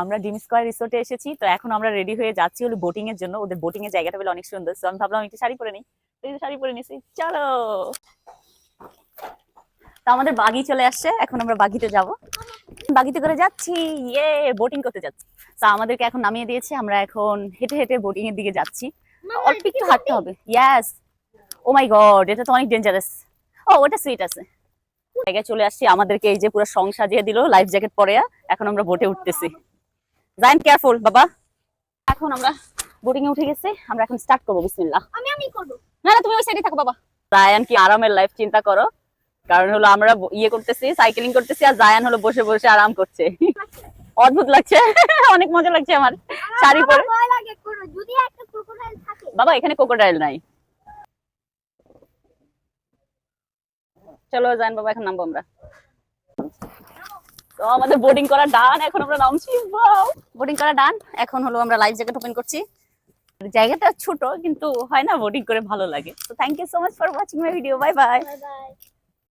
আমরা ডিম স্কয়ার রিসোর্টে এসেছি, তো এখন আমরা রেডি হয়ে যাচ্ছি হলো বোটিং এর জন্য। ওদের বোটিং এর জায়গাটা বেশ অনেক সুন্দর, তো আমি ভাবলাম একটু শাড়ি পরে নিই, তো এই যে শাড়ি পরে নিছি। চলো, তো আমাদের বাগি চলে আসছে, এখন আমরা বাগিতে যাব, বাগিতে করে যাচ্ছি, ইয়ে বোটিং করতে যাচ্ছি। তো আমাদেরকে এখন নামিয়ে দিয়েছে, আমরা এখন হেঁটে হেঁটে বোটিং এর দিকে যাচ্ছি। অল্প একটু হাঁটতে হবে। ইয়াস, ও মাই গড, এটা তো অনেক ডেঞ্জারাস। ও, ওটা সুইট আছে। জায়গায় চলে আসছি, আমাদেরকে এই যে পুরো সং সাজিয়ে দিল লাইফ জ্যাকেট পরে। এখন আমরা বোটে উঠতেছি। জাইন কেয়ারফুল বাবা। এখন আমরা বোটিং এ উঠে গেছি, আমরা এখন স্টার্ট করবো। বিসমিল্লাহ। আমি করব। না না, তুমি ওই সাইডে থাকো বাবা। জায়ান কি আরামের লাইফ চিন্তা করো, কারণ হলো আমরা ইয়ে করতেছি, সাইকেলিং করতেছি, আর জায়ান হলো বসে বসে আরাম করছে। অদ্ভুত লাগছে, অনেক মজা লাগছে আমার শাড়ি পরে। ভয় লাগে কোনো, যদি একটা ক্রোকোডাইল থাকে। বাবা এখানে ক্রোকোডাইল নাই। চলো জায়ান বাবা, এখন নামবো আমরা। তো আমাদের বোর্ডিং করা ডান, এখন আমরা নামছি। ওয়াও, বোর্ডিং করা ডান। এখন হলো আমরা লাইফ জ্যাকেট ওপেন করছি। জায়গাটা ছোট, কিন্তু হয় না বোর্ডিং করে ভালো লাগে। তো thank you so much for watching my video. Bye bye. Bye by.